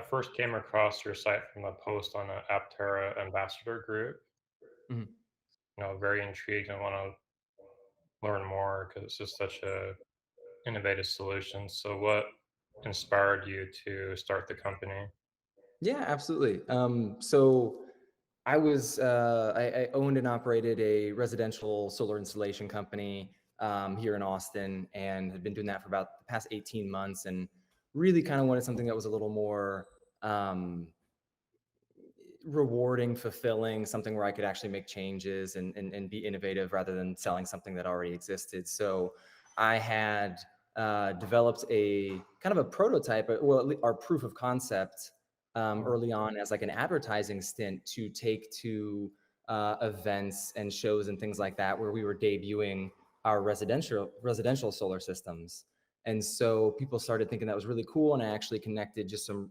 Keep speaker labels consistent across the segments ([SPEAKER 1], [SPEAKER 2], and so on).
[SPEAKER 1] first came across your site from a post on the Aptera ambassador group.
[SPEAKER 2] Mhm.
[SPEAKER 1] Very intrigued and want to learn more because it's just such a innovative solution. So, what inspired you to start the company?
[SPEAKER 2] Yeah, absolutely. So I owned and operated a residential solar installation company here in Austin, and had been doing that for about the past 18 months, and really kind of wanted something that was a little more rewarding, fulfilling, something where I could actually make changes and be innovative rather than selling something that already existed. So I had developed a kind of a prototype, well, our proof of concept
[SPEAKER 1] Mm.
[SPEAKER 2] early on as like an advertising stint to take to events and shows and things like that, where we were debuting our residential solar systems. And so people started thinking that was really cool, and I actually connected just some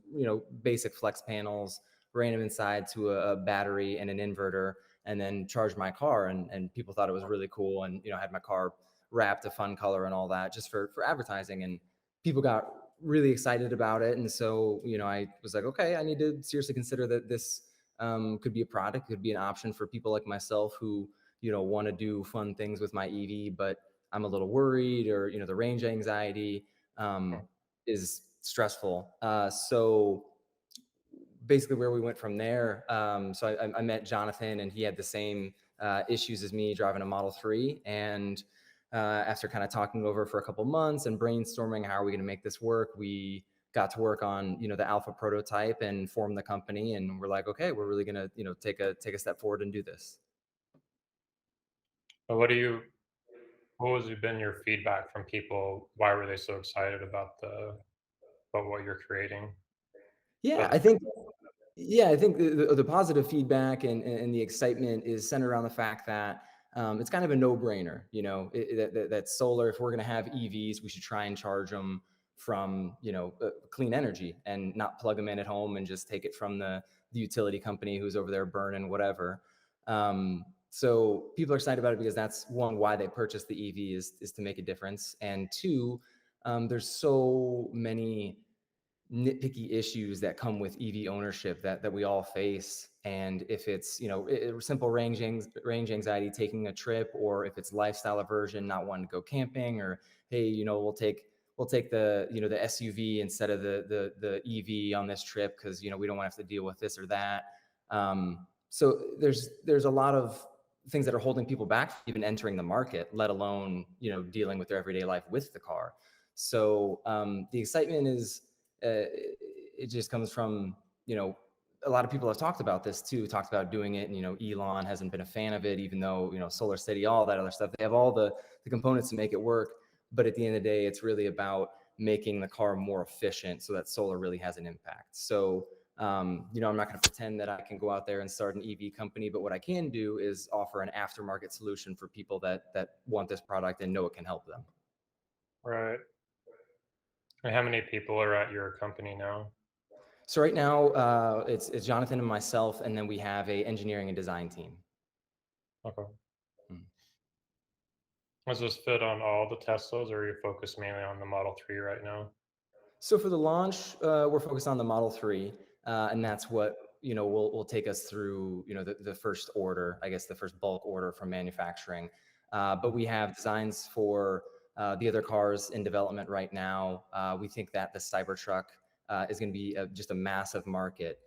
[SPEAKER 2] basic flex panels, ran them inside to a battery and an inverter, and then charged my car. And people thought it was really cool. And, had my car wrapped a fun color and all that just for advertising. And people got really excited about it. And so, I was like, okay, I need to seriously consider that this could be a product, could be an option for people like myself who, want to do fun things with my EV, but I'm a little worried, or, the range anxiety is stressful. So basically where we went from there. So I met Jonathan, and he had the same issues as me driving a Model 3. And after kind of talking over for a couple months and brainstorming, how are we going to make this work, we got to work on the alpha prototype and form the company. And we're like, okay, we're really going to take a step forward and do this.
[SPEAKER 1] But what has been your feedback from people? Why were they so excited about what you're creating?
[SPEAKER 2] Yeah,
[SPEAKER 1] Other
[SPEAKER 2] I think Yeah, I think the positive feedback and the excitement is centered around the fact that it's kind of a no-brainer. That solar, if we're going to have EVs, we should try and charge them from clean energy, and not plug them in at home and just take it from the utility company who's over there burning whatever. So people are excited about it because that's one, why they purchased the EV is to make a difference, and two, there's so many nitpicky issues that come with EV ownership that we all face. And if it's simple range anxiety taking a trip, or if it's lifestyle aversion, not wanting to go camping, or hey, we'll take the SUV instead of the EV on this trip because we don't want to have to deal with this or that. So there's a lot of things that are holding people back from even entering the market, let alone dealing with their everyday life with the car. So the excitement is it just comes from a lot of people have talked about this too, talked about doing it, and Elon hasn't been a fan of it, even though Solar City, all that other stuff, they have all the components to make it work. But at the end of the day, it's really about making the car more efficient so that solar really has an impact. So I'm not going to pretend that I can go out there and start an EV company, but what I can do is offer an aftermarket solution for people that want this product and know it can help them.
[SPEAKER 1] Right. And how many people are at your company now?
[SPEAKER 2] So right now, it's Jonathan and myself, and then we have a engineering and design team.
[SPEAKER 1] Okay.
[SPEAKER 2] Mm.
[SPEAKER 1] Does this fit on all the Teslas, or are you focused mainly on the Model 3 right now?
[SPEAKER 2] So for the launch, we're focused on the Model 3, and that's what will take us through the first order, I guess the first bulk order from manufacturing. But we have designs for the other cars in development right now. We think that the Cybertruck is going to be just a massive market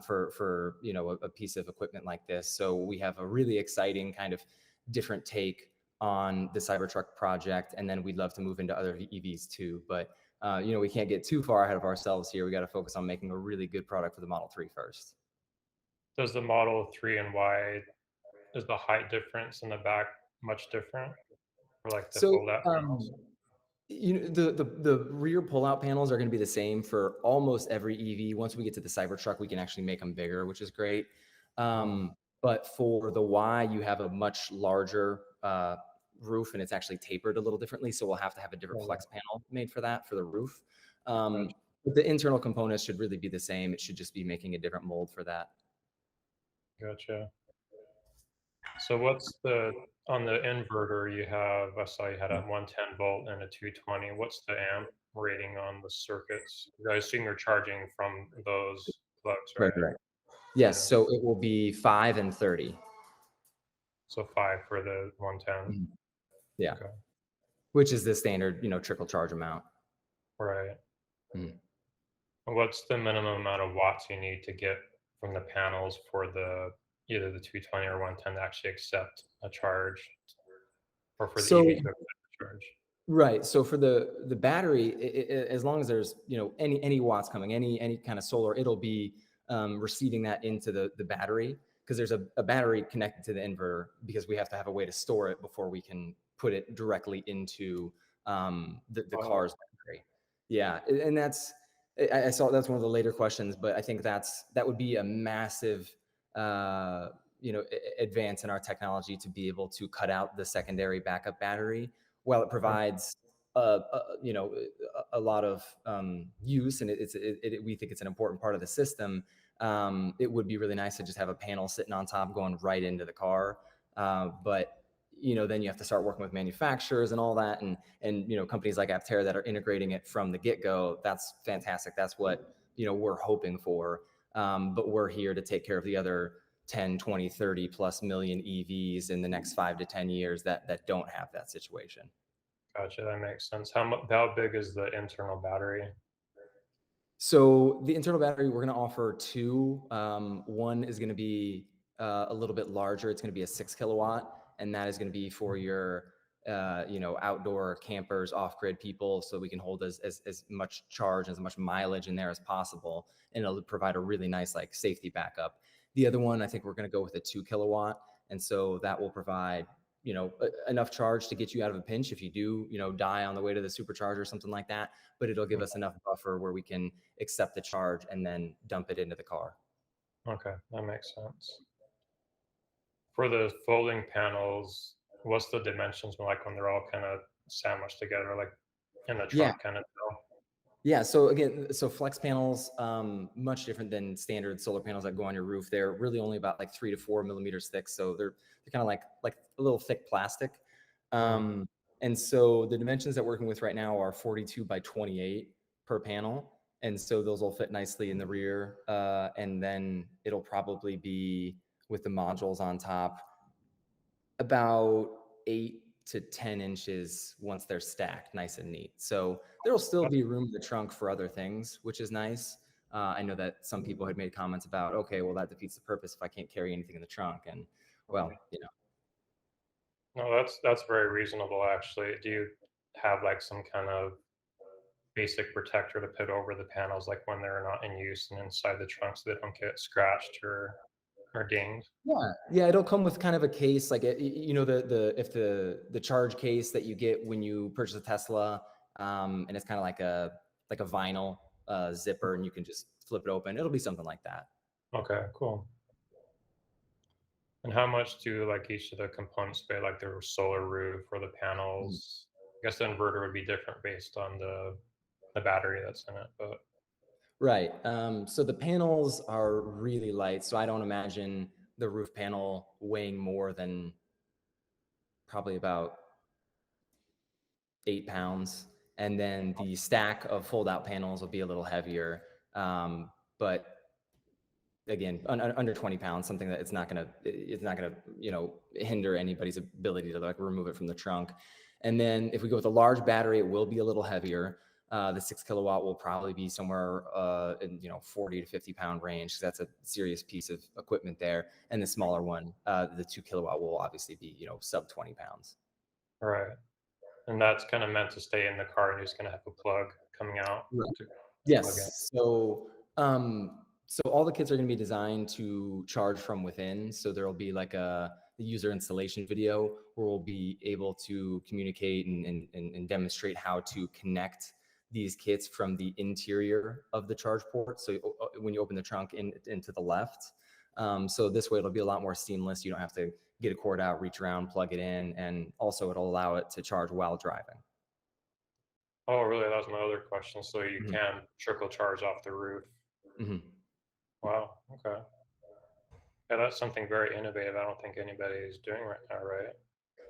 [SPEAKER 2] for a piece of equipment like this. So we have a really exciting kind of different take on the Cybertruck project, and then we'd love to move into other EVs too. But we can't get too far ahead of ourselves here. We got to focus on making a really good product for the Model 3 first.
[SPEAKER 1] Does the Model 3 and Y, is the height difference in the back much different for like the
[SPEAKER 2] So
[SPEAKER 1] fold-out panels?
[SPEAKER 2] the rear pullout panels are going to be the same for almost every EV. Once we get to the Cybertruck, we can actually make them bigger, which is great.
[SPEAKER 1] Oh,
[SPEAKER 2] But for the Y, you have a much larger roof, and it's actually tapered a little differently. So we'll have to have a different
[SPEAKER 1] yeah,
[SPEAKER 2] flex panel made for that for the roof.
[SPEAKER 1] gotcha.
[SPEAKER 2] But the internal components should really be the same. It should just be making a different mold for that.
[SPEAKER 1] Gotcha. So what's the On the inverter, you have, I saw you had a 110 volt and a 220. What's the amp rating on the circuits? I assume you're charging from those plugs,
[SPEAKER 2] Right,
[SPEAKER 1] right?
[SPEAKER 2] right. Yes,
[SPEAKER 1] Yeah.
[SPEAKER 2] so it will be 5 and 30.
[SPEAKER 1] So 5 for the 110.
[SPEAKER 2] Mhm. Yeah,
[SPEAKER 1] Okay.
[SPEAKER 2] which is the standard, trickle charge amount.
[SPEAKER 1] Right.
[SPEAKER 2] Mhm.
[SPEAKER 1] What's the minimum amount of watts you need to get from the panels for the either the 220 or 110 to actually accept a charge, or for the EV
[SPEAKER 2] So
[SPEAKER 1] to accept a charge?
[SPEAKER 2] right. So for the battery, as long as there's any watts coming, any kind of solar, it'll be receiving that into the battery, because there's a battery connected to the inverter, because we have to have a way to store it before we can put it directly into the
[SPEAKER 1] Oh,
[SPEAKER 2] car's battery. Yeah, and I saw that's one of the later questions, but I think that would be a massive advance in our technology to be able to cut out the secondary backup battery. While it
[SPEAKER 1] okay.
[SPEAKER 2] provides a lot of use, and we think it's an important part of the system. It would be really nice to just have a panel sitting on top going right into the car. But then you have to start working with manufacturers and all that, and companies like Aptera that are integrating it from the get go. That's fantastic. That's what we're hoping for. But we're here to take care of the other 10, 20, 30 plus million EVs in the next 5 to 10 years that don't have that situation.
[SPEAKER 1] Gotcha, that makes sense. How big is the internal battery?
[SPEAKER 2] So the internal battery, we're going to offer two. One is going to be a little bit larger. It's going to be a 6 kilowatt, and that is going to be for your outdoor campers, off-grid people, so we can hold as much charge, as much mileage in there as possible, and it'll provide a really nice like safety backup. The other one, I think we're going to go with a 2 kilowatt, and so that will provide enough charge to get you out of a pinch if you do die on the way to the supercharger or something like that, but it'll give
[SPEAKER 1] Mm,
[SPEAKER 2] us enough buffer where we can accept the charge and then dump it into the car.
[SPEAKER 1] okay, that makes sense. For the folding panels, what's the dimensions like when they're all kinda sandwiched together, like, in the
[SPEAKER 2] Yeah.
[SPEAKER 1] trunk kind of deal?
[SPEAKER 2] Yeah. So again, so flex panels, much different than standard solar panels that go on your roof. They're really only about like 3 to 4 millimeters thick. So they're kind of like a little thick plastic.
[SPEAKER 1] Mhm.
[SPEAKER 2] And so the dimensions that we're working with right now are 42 by 28 per panel. And so those will fit nicely in the rear. And then it'll probably be, with the modules on top, about 8 to 10 inches once they're stacked nice and neat. So there'll still
[SPEAKER 1] That's
[SPEAKER 2] be room in the trunk for other things, which is nice. I know that some people had made comments about, okay, well, that defeats the purpose if I can't carry anything in the trunk. And
[SPEAKER 1] mhm.
[SPEAKER 2] well,
[SPEAKER 1] No, that's very reasonable, actually. Do you have, like, some kind of basic protector to put over the panels, like, when they're not in use and inside the trunk so they don't get scratched or dinged?
[SPEAKER 2] yeah, it'll come with kind of a case, like the charge case that you get when you purchase a Tesla, and it's kind of like a vinyl zipper, and you can just flip it open. It'll be something like that.
[SPEAKER 1] Okay, cool. And how much do, like, each of the components pay, like the solar roof or the
[SPEAKER 2] Mhm.
[SPEAKER 1] panels? I guess the inverter would be different based on the battery that's in it, but
[SPEAKER 2] Right. So the panels are really light. So I don't imagine the roof panel weighing more than probably about 8 pounds. And then the stack of fold out panels will be a little heavier. But again, under 20 pounds, something that it's not gonna hinder anybody's ability to like remove it from the trunk. And then if we go with a large battery, it will be a little heavier. The 6 kilowatt will probably be somewhere in 40 to 50 pound range, because that's a serious piece of equipment there. And the smaller one, the 2 kilowatt, will obviously be sub 20 pounds.
[SPEAKER 1] right. And that's kinda meant to stay in the car, and you're just gonna have a plug coming out
[SPEAKER 2] Right.
[SPEAKER 1] to plug in.
[SPEAKER 2] Yes. So all the kits are going to be designed to charge from within. So there will be like a user installation video where we'll be able to communicate and demonstrate how to connect these kits from the interior of the charge port. So when you open the trunk into the left, so this way it'll be a lot more seamless. You don't have to get a cord out, reach around, plug it in, and also it'll allow it to charge while driving.
[SPEAKER 1] Oh, really? That was my other question. So you
[SPEAKER 2] Mhm.
[SPEAKER 1] can trickle charge off the roof.
[SPEAKER 2] Mhm.
[SPEAKER 1] Wow, okay. Yeah, that's something very innovative. I don't think anybody is doing right now, right?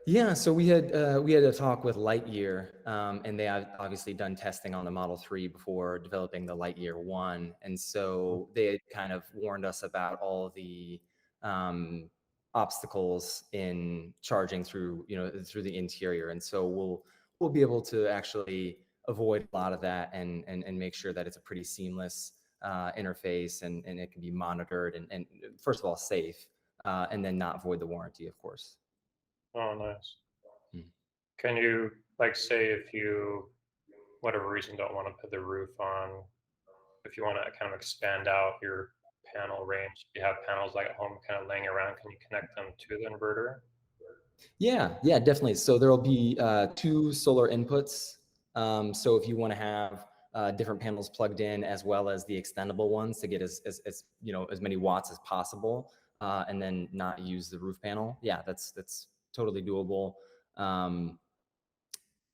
[SPEAKER 2] Yeah, so we had a talk with Lightyear, and they have obviously done testing on the Model 3 before developing the Lightyear 1. And so they had kind of warned us about all the um, obstacles in charging through, through the interior. And so we'll be able to actually avoid a lot of that and make sure that it's a pretty seamless interface and it can be monitored and first of all safe, and then not void the warranty, of course.
[SPEAKER 1] Oh, nice.
[SPEAKER 2] Mm.
[SPEAKER 1] Can you, like, say if you, whatever reason, don't want to put the roof on, if you want to kind of expand out your panel range, you have panels like at home kind of laying around, can you connect them to the inverter?
[SPEAKER 2] Yeah, yeah, definitely. So there'll be two solar inputs. So if you want to have different panels plugged in as well as the extendable ones to get as many watts as possible, and then not use the roof panel. Yeah, that's totally doable. Um,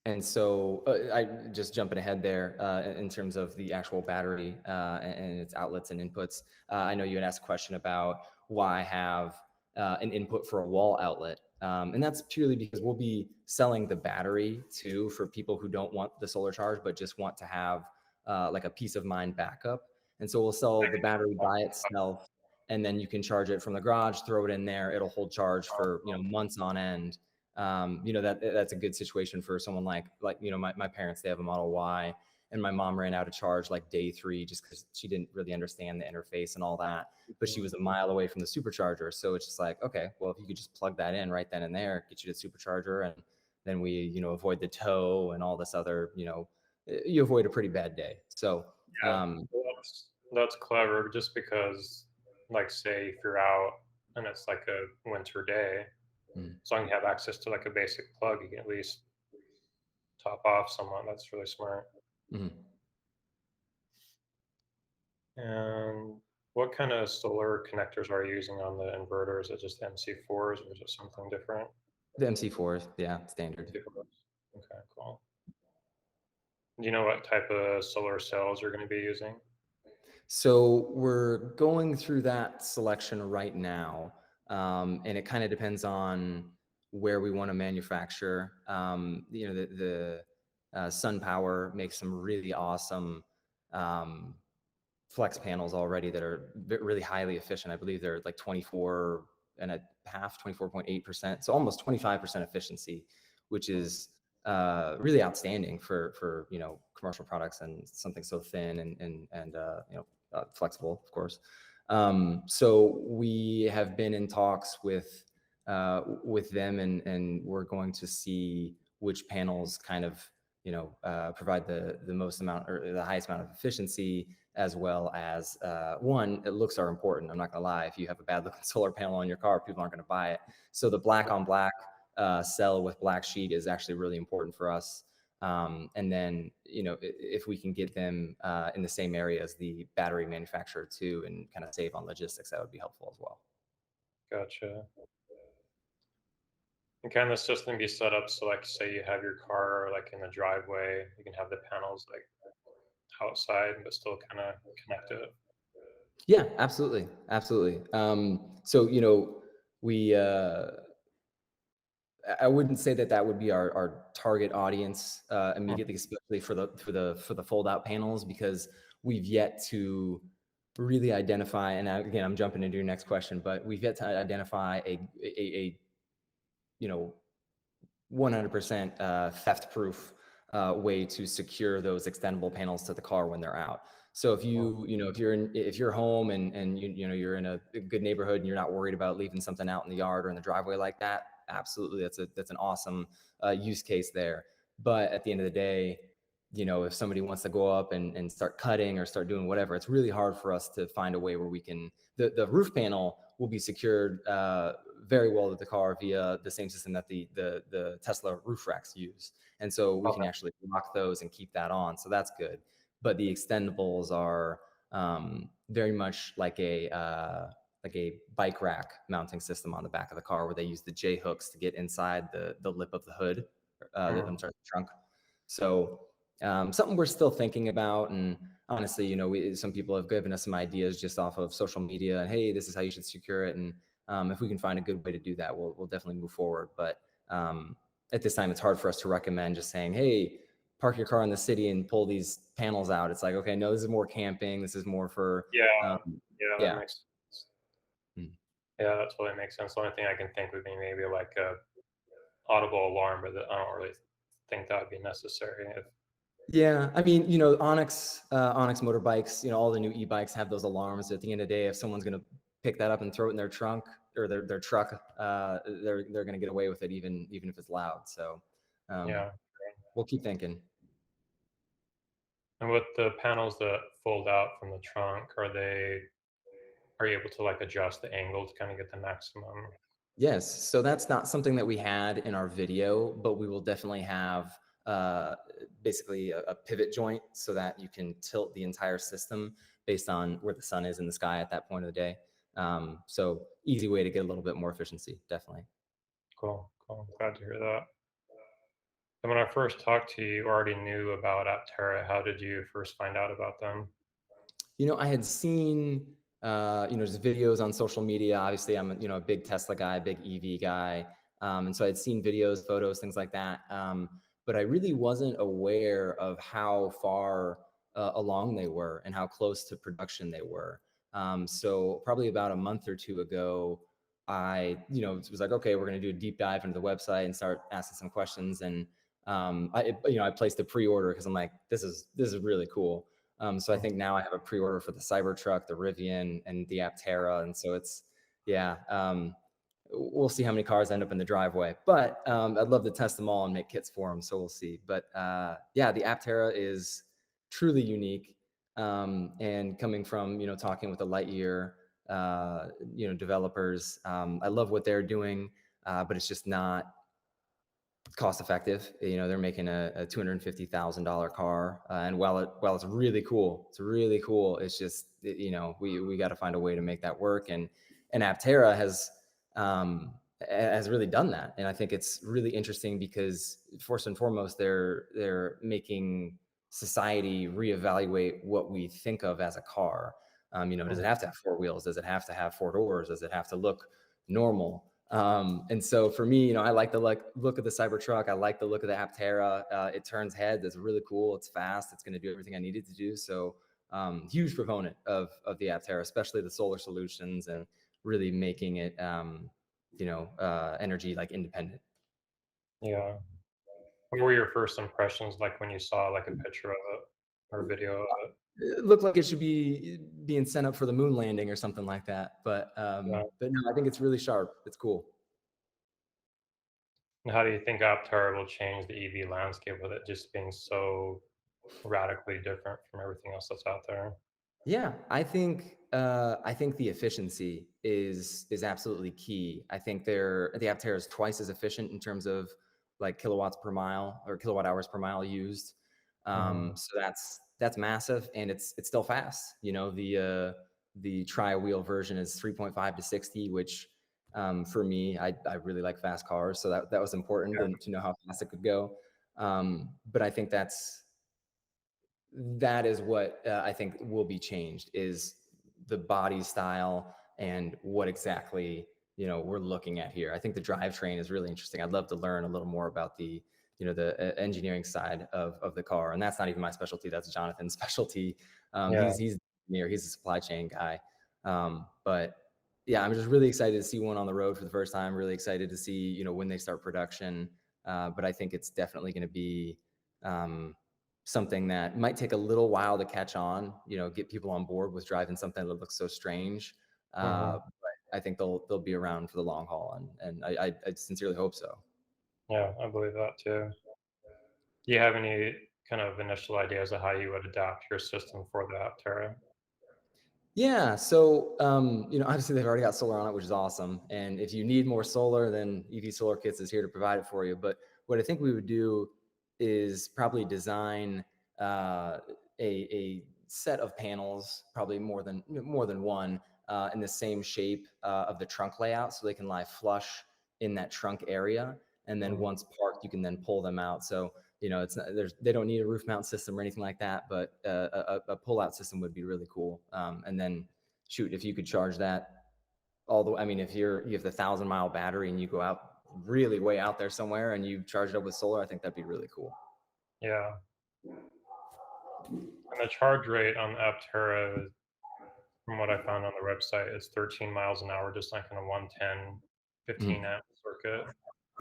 [SPEAKER 2] and so I just jumping ahead there in terms of the actual battery and its outlets and inputs. I know you had asked a question about why have an input for a wall outlet. And that's purely because we'll be selling the battery too for people who don't want the solar charge, but just want to have like a peace of mind backup. And so we'll sell the battery by itself, and then you can charge it from the garage, throw it in there. It'll hold charge for, months on end. That's a good situation for someone like my parents. They have a Model Y, and my mom ran out of charge like day 3 just because she didn't really understand the interface and all that. But she was a mile away from the supercharger, so it's just like, okay, well, if you could just plug that in right then and there, get you to the supercharger, and then we avoid the tow and all this other, you avoid a pretty bad day. So
[SPEAKER 1] Yeah,
[SPEAKER 2] um,
[SPEAKER 1] well, that's clever. Just because, like, say if you're out and it's like a winter day,
[SPEAKER 2] mm,
[SPEAKER 1] as long as you have access to like a basic plug, you can at least top off someone. That's really smart.
[SPEAKER 2] mhm.
[SPEAKER 1] And what kind of solar connectors are you using on the inverter? Is it just MC4s or is it something different?
[SPEAKER 2] The MC4s, yeah, standard.
[SPEAKER 1] MC4s. Okay, cool. Do you know what type of solar cells you're going to be using?
[SPEAKER 2] So we're going through that selection right now, and it kind of depends on where we want to manufacture. The SunPower makes some really awesome um, flex panels already that are really highly efficient. I believe they're like 24.8%, so almost 25% efficiency, which is really outstanding for commercial products and something so thin and flexible, of course. So we have been in talks with them, and we're going to see which panels kind of provide the most amount or the highest amount of efficiency, as well as one, looks are important. I'm not gonna lie. If you have a bad looking solar panel on your car, people aren't gonna buy it. So the black on black cell with black sheet is actually really important for us. And then, if we can get them in the same area as the battery manufacturer too, and kind of save on logistics, that would be helpful as well.
[SPEAKER 1] Gotcha. And can the system be set up so, like, say you have your car like in the driveway, you can have the panels like outside, but still kind of connect it?
[SPEAKER 2] Yeah, absolutely, absolutely. So we I wouldn't say that that would be our target audience
[SPEAKER 1] Hmm,
[SPEAKER 2] immediately, especially for the fold out panels, because we've yet to really identify. And again, I'm jumping into your next question, but we've yet to identify a you know 100% theft proof way to secure those extendable panels to the car when they're out. So if
[SPEAKER 1] hmm.
[SPEAKER 2] if you're home and you're in a good neighborhood and you're not worried about leaving something out in the yard or in the driveway like that, absolutely, that's an awesome use case there. But at the end of the day, if somebody wants to go up and start cutting or start doing whatever, it's really hard for us to find a way where we can. The roof panel will be secured very well to the car via the same system that the Tesla roof racks use, and so we can
[SPEAKER 1] Okay,
[SPEAKER 2] actually lock those and keep that on. So that's good. But the extendables are very much like a bike rack mounting system on the back of the car, where they use the J hooks to get inside the lip of the hood. I'm
[SPEAKER 1] hmm.
[SPEAKER 2] sorry, the trunk. So something we're still thinking about. And honestly, some people have given us some ideas just off of social media, and hey, this is how you should secure it. And if we can find a good way to do that, we'll definitely move forward. But At this time, it's hard for us to recommend just saying, hey, park your car in the city and pull these panels out. It's like, okay, no, this is more camping. This is more for,
[SPEAKER 1] Yeah,
[SPEAKER 2] um,
[SPEAKER 1] yeah, that
[SPEAKER 2] yeah.
[SPEAKER 1] makes sense.
[SPEAKER 2] Mm.
[SPEAKER 1] Yeah, that totally makes sense. The only thing I can think would be maybe like a audible alarm, but I don't really think that would be necessary. If
[SPEAKER 2] Yeah, I mean, Onyx motorbikes, all the new e-bikes have those alarms. At the end of the day, if someone's going to pick that up and throw it in their trunk or their truck, they're going to get away with it, even if it's loud. So um,
[SPEAKER 1] yeah,
[SPEAKER 2] we'll keep thinking.
[SPEAKER 1] and with the panels that fold out from the trunk, are you able to like adjust the angle to kind of get the maximum?
[SPEAKER 2] Yes, so that's not something that we had in our video, but we will definitely have uh, basically a pivot joint so that you can tilt the entire system based on where the sun is in the sky at that point of the day. So easy way to get a little bit more efficiency, definitely.
[SPEAKER 1] Cool, cool. Glad to hear that. And when I first talked to you, you already knew about Aptera. How did you first find out about them?
[SPEAKER 2] I had seen, just videos on social media. Obviously, I'm, a big Tesla guy, big EV guy. And so I'd seen videos, photos, things like that. But I really wasn't aware of how far along they were and how close to production they were. So probably about a month or two ago, I, was like, okay, we're going to do a deep dive into the website and start asking some questions. And I placed a pre-order because I'm like, this is really cool. So I
[SPEAKER 1] Mm.
[SPEAKER 2] think now I have a pre-order for the Cybertruck, the Rivian, and the Aptera, and so it's yeah. We'll see how many cars end up in the driveway, but I'd love to test them all and make kits for them. So we'll see. But yeah, the Aptera is truly unique, and coming from talking with the Lightyear developers, I love what they're doing, but it's just not cost effective. They're making a $250,000 car, and while it's really cool, It's just we got to find a way to make that work, and Aptera has really done that, and I think it's really interesting because first and foremost, they're making society reevaluate what we think of as a car. Does it
[SPEAKER 1] Mm.
[SPEAKER 2] have to have four wheels? Does it have to have four doors? Does it have to look normal? And so for me, I like the look of the Cybertruck. I like the look of the Aptera. It turns heads. It's really cool. It's fast. It's going to do everything I needed to do. So huge proponent of the Aptera, especially the solar solutions and really making it, energy like independent.
[SPEAKER 1] Yeah. What were your first impressions like when you saw like a picture of it or a video of it?
[SPEAKER 2] It looked like it should be being sent up for the moon landing or something like that.
[SPEAKER 1] Yeah.
[SPEAKER 2] But no, I think it's really sharp. It's cool.
[SPEAKER 1] And how do you think Aptera will change the EV landscape with it just being so radically different from everything else that's out there?
[SPEAKER 2] Yeah, I think the efficiency is absolutely key. I think the Aptera is twice as efficient in terms of like kilowatts per mile or kilowatt hours per mile used.
[SPEAKER 1] Mhm.
[SPEAKER 2] So that's massive, and it's still fast. The tri-wheel version is 3.5 to 60, which for me, I really like fast cars, so that was important
[SPEAKER 1] Yeah.
[SPEAKER 2] to know how fast it could go. But I think that is what I think will be changed is the body style and what exactly we're looking at here. I think the drivetrain is really interesting. I'd love to learn a little more about the engineering side of the car, and that's not even my specialty. That's Jonathan's specialty.
[SPEAKER 1] Yeah.
[SPEAKER 2] He's the engineer. He's a supply chain guy. But yeah, I'm just really excited to see one on the road for the first time. Really excited to see when they start production. But I think it's definitely going to be um, something that might take a little while to catch on, get people on board with driving something that looks so strange.
[SPEAKER 1] Mhm.
[SPEAKER 2] But I think they'll be around for the long haul, and I sincerely hope so.
[SPEAKER 1] Yeah, I believe that too. Do you have any kind of initial ideas of how you would adapt your system for the Aptera?
[SPEAKER 2] Yeah. So, obviously they've already got solar on it, which is awesome. And if you need more solar, then EV Solar Kits is here to provide it for you. But what I think we would do is probably design a set of panels, probably more than one, in the same shape of the trunk layout, so they can lie flush in that trunk area. And then
[SPEAKER 1] Mm.
[SPEAKER 2] once parked, you can then pull them out. So it's not, they don't need a roof mount system or anything like that, but a pull out system would be really cool. And then shoot, if you could charge that I mean, if you have the 1,000-mile battery and you go out really way out there somewhere and you charge it up with solar, I think that'd be really cool.
[SPEAKER 1] Yeah. And the charge rate on the Aptera, from what I found on the website, is 13 miles an hour, just like in a 110, 15
[SPEAKER 2] Mhm.
[SPEAKER 1] amp circuit.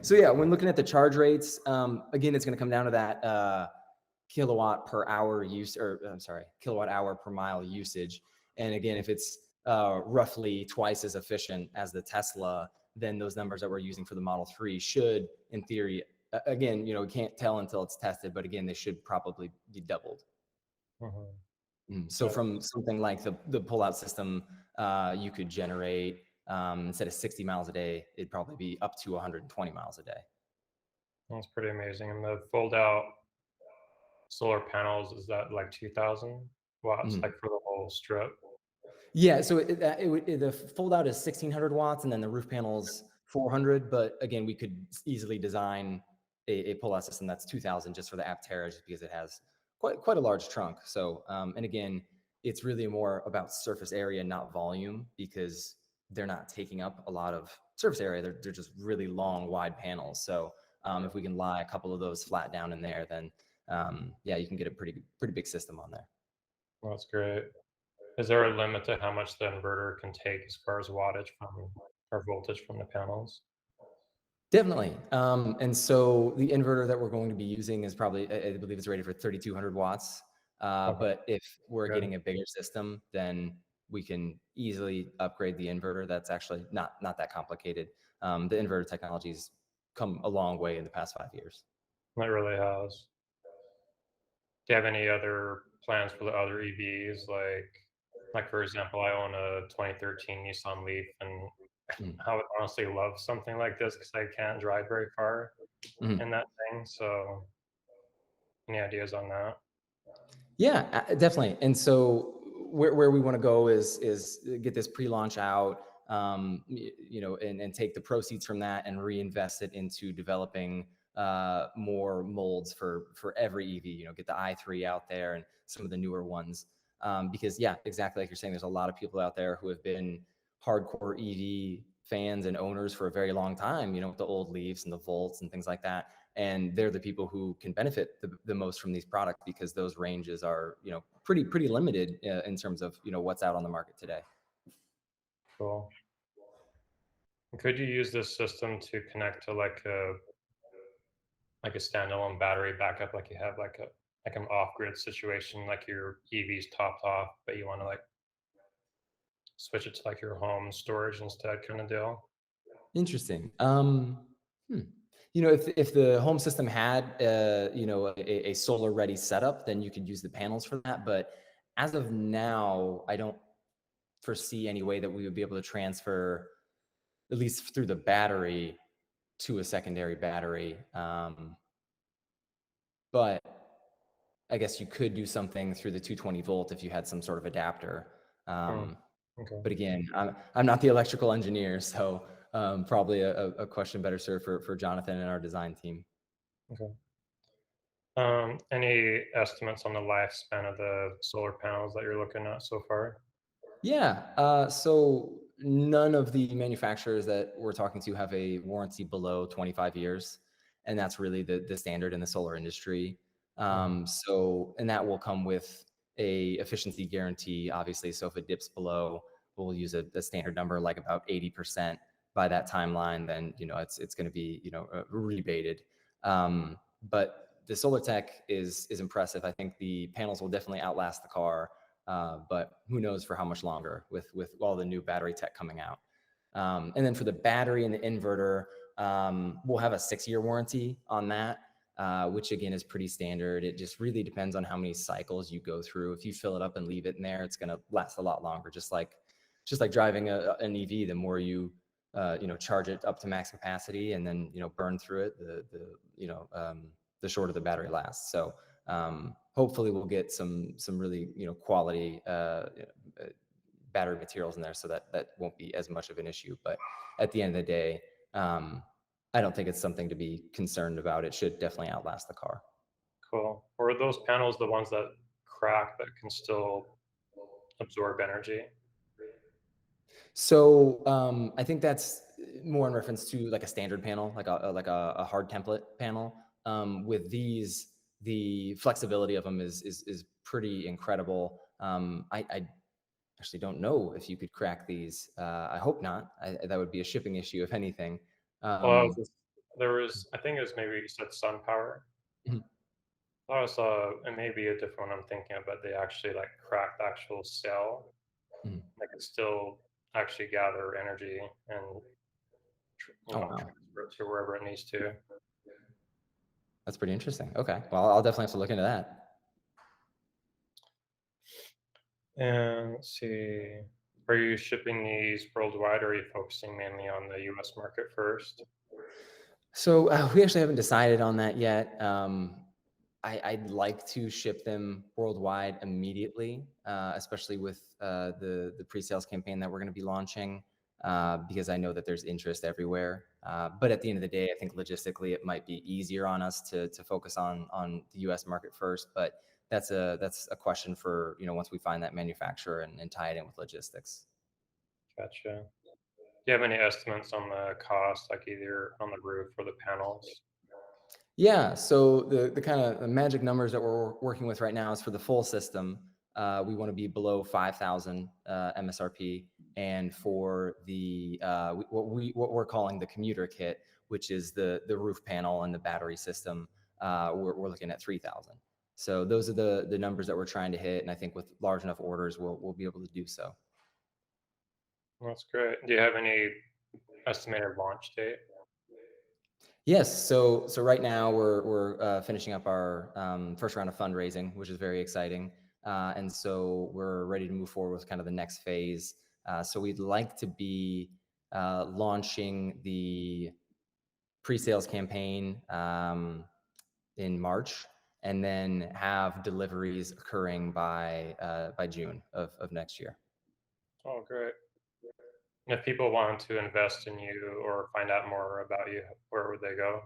[SPEAKER 2] So yeah, when looking at the charge rates, again, it's going to come down to that kilowatt per hour use, or I'm sorry, kilowatt hour per mile usage. And again, if it's roughly twice as efficient as the Tesla, then those numbers that we're using for the Model 3 should, in theory, again, we can't tell until it's tested, but again, they should probably be doubled.
[SPEAKER 1] Mhm.
[SPEAKER 2] So from something like the pull-out system, you could generate, instead of 60 miles a day, it'd probably be up to 120 miles a day.
[SPEAKER 1] That's pretty amazing. And the fold out solar panels, is that like 2,000 watts,
[SPEAKER 2] Mhm.
[SPEAKER 1] like for the whole strip?
[SPEAKER 2] Yeah, so the fold out is 1600 watts, and then the roof panel's 400. But again, we could easily design a pull out system that's 2000 just for the Aptera, just because it has quite a large trunk. So, and again, it's really more about surface area, not volume, because they're not taking up a lot of surface area. They're just really long, wide panels. So, if we can lie a couple of those flat down in there, then yeah, you can get a pretty big system on there.
[SPEAKER 1] That's great. Is there a limit to how much the inverter can take as far as wattage from or voltage from the panels?
[SPEAKER 2] Definitely. And so the inverter that we're going to be using is probably, I believe it's rated for 3,200 watts.
[SPEAKER 1] Okay,
[SPEAKER 2] But if we're
[SPEAKER 1] good.
[SPEAKER 2] getting a bigger system, then we can easily upgrade the inverter. That's actually not that complicated. The inverter technology's come a long way in the past 5 years.
[SPEAKER 1] It really has. Do you have any other plans for the other EVs? Like for example, I own a 2013 Nissan Leaf, and
[SPEAKER 2] Mm.
[SPEAKER 1] I would honestly love something like this because I can't drive very far in
[SPEAKER 2] Mhm.
[SPEAKER 1] that thing. So, any ideas on that?
[SPEAKER 2] Yeah, definitely. And so where we want to go is get this pre-launch out, and take the proceeds from that and reinvest it into developing more molds for every EV. Get the i3 out there and some of the newer ones. Because yeah, exactly like you're saying, there's a lot of people out there who have been hardcore EV fans and owners for a very long time. With the old Leafs and the Volts and things like that, and they're the people who can benefit the most from these products, because those ranges are pretty limited in terms of what's out on the market today.
[SPEAKER 1] Cool. Could you use this system to connect to like a standalone battery backup, like you have like an off grid situation, like your EV's topped off, but you want to like switch it to like your home storage instead, kind of deal?
[SPEAKER 2] Interesting. Hmm. If the home system had a solar ready setup, then you could use the panels for that. But as of now, I don't foresee any way that we would be able to transfer, at least through the battery, to a secondary battery. But I guess you could do something through the 220 volt if you had some sort of adapter.
[SPEAKER 1] Hmm.
[SPEAKER 2] Um,
[SPEAKER 1] Okay.
[SPEAKER 2] but again, I'm not the electrical engineer, so probably a question better served for Jonathan and our design team.
[SPEAKER 1] Okay. Any estimates on the lifespan of the solar panels that you're looking at so far?
[SPEAKER 2] Yeah. So none of the manufacturers that we're talking to have a warranty below 25 years, and that's really the standard in the solar industry.
[SPEAKER 1] Mhm.
[SPEAKER 2] And that will come with a efficiency guarantee, obviously. So if it dips below, we'll use a standard number like about 80% by that timeline. Then it's going to be rebated. But the solar tech is impressive. I think the panels will definitely outlast the car, but who knows for how much longer with all the new battery tech coming out. And then for the battery and the inverter, we'll have a 6-year warranty on that, which again is pretty standard. It just really depends on how many cycles you go through. If you fill it up and leave it in there, it's going to last a lot longer. Just like driving an EV, the more you charge it up to max capacity and then burn through it, the shorter the battery lasts. So hopefully we'll get some really quality battery materials in there, so that won't be as much of an issue. But at the end of the day, I don't think it's something to be concerned about. It should definitely outlast the car.
[SPEAKER 1] Cool. Or are those panels the ones that crack but can still absorb energy?
[SPEAKER 2] So I think that's more in reference to like a standard panel, like a hard template panel. With these, the flexibility of them is pretty incredible. I actually don't know if you could crack these. I hope not. That would be a shipping issue, if anything.
[SPEAKER 1] Well,
[SPEAKER 2] Um,
[SPEAKER 1] there was, I think it was maybe you said sun power.
[SPEAKER 2] mhm.
[SPEAKER 1] That was it may be a different one I'm thinking of, but they actually like crack the actual cell.
[SPEAKER 2] Mhm.
[SPEAKER 1] They can still actually gather energy and
[SPEAKER 2] Oh, wow.
[SPEAKER 1] transfer it to wherever it needs to.
[SPEAKER 2] That's pretty interesting. Okay. Well, I'll definitely have to look into that.
[SPEAKER 1] And let's see, are you shipping these worldwide, or are you focusing mainly on the US market first?
[SPEAKER 2] So we actually haven't decided on that yet. I'd like to ship them worldwide immediately, especially with the pre-sales campaign that we're going to be launching, because I know that there's interest everywhere. But at the end of the day, I think logistically it might be easier on us to focus on the U.S. market first. But that's a question for, once we find that manufacturer and tie it in with logistics.
[SPEAKER 1] Gotcha. Do you have any estimates on the cost, like either on the roof or the panels?
[SPEAKER 2] Yeah, so the kind of magic numbers that we're working with right now is for the full system. We want to be below 5,000 MSRP, and for the what we're calling the commuter kit, which is the roof panel and the battery system, we're looking at 3,000. So those are the numbers that we're trying to hit, and I think with large enough orders, we'll be able to do so.
[SPEAKER 1] That's great. Do you have any estimated launch date?
[SPEAKER 2] Yes. So right now we're finishing up our first round of fundraising, which is very exciting, and so we're ready to move forward with kind of the next phase. So we'd like to be launching the pre-sales campaign in March, and then have deliveries occurring by June of next year.
[SPEAKER 1] Oh, great. And if people wanted to invest in you or find out more about you, where would they go?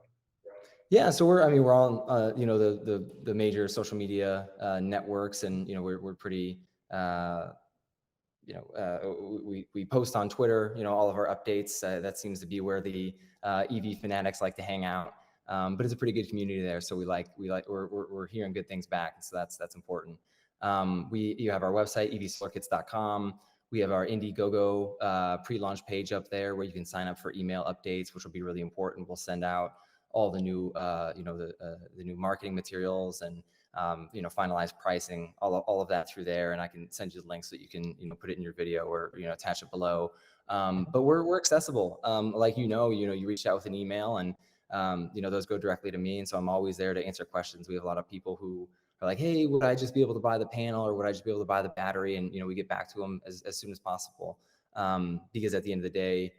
[SPEAKER 2] Yeah, so we're on the major social media networks, and we're pretty we post on Twitter, all of our updates. That seems to be where the EV fanatics like to hang out. But it's a pretty good community there, so we're hearing good things back, so that's important. You have our website evsolarkits.com. We have our Indiegogo pre-launch page up there where you can sign up for email updates, which will be really important. We'll send out all the new the new marketing materials and finalize pricing, all of that through there. And I can send you the link so you can, put it in your video or, attach it below. But we're accessible. Like, you reached out with an email, and, those go directly to me. And so I'm always there to answer questions. We have a lot of people who are like, hey, would I just be able to buy the panel, or would I just be able to buy the battery? And, we get back to them as soon as possible. Because at the end of the day,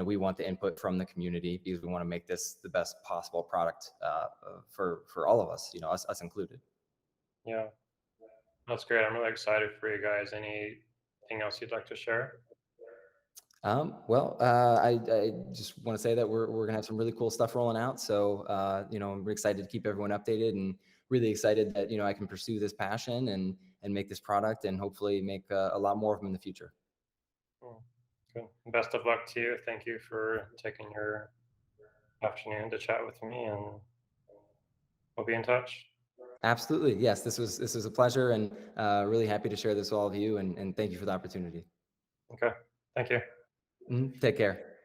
[SPEAKER 2] we want the input from the community, because we want to make this the best possible product for all of us, us included.
[SPEAKER 1] Yeah, that's great. I'm really excited for you guys. Anything else you'd like to share?
[SPEAKER 2] I just want to say that we're gonna have some really cool stuff rolling out. So I'm excited to keep everyone updated, and really excited that I can pursue this passion and make this product, and hopefully make a lot more of them in the future.
[SPEAKER 1] Hmm, good. Best of luck to you. Thank you for taking your afternoon to chat with me, and we'll be in touch.
[SPEAKER 2] Absolutely, yes. This was a pleasure, and really happy to share this with all of you. And thank you for the opportunity.
[SPEAKER 1] Okay. Thank you.
[SPEAKER 2] Take care.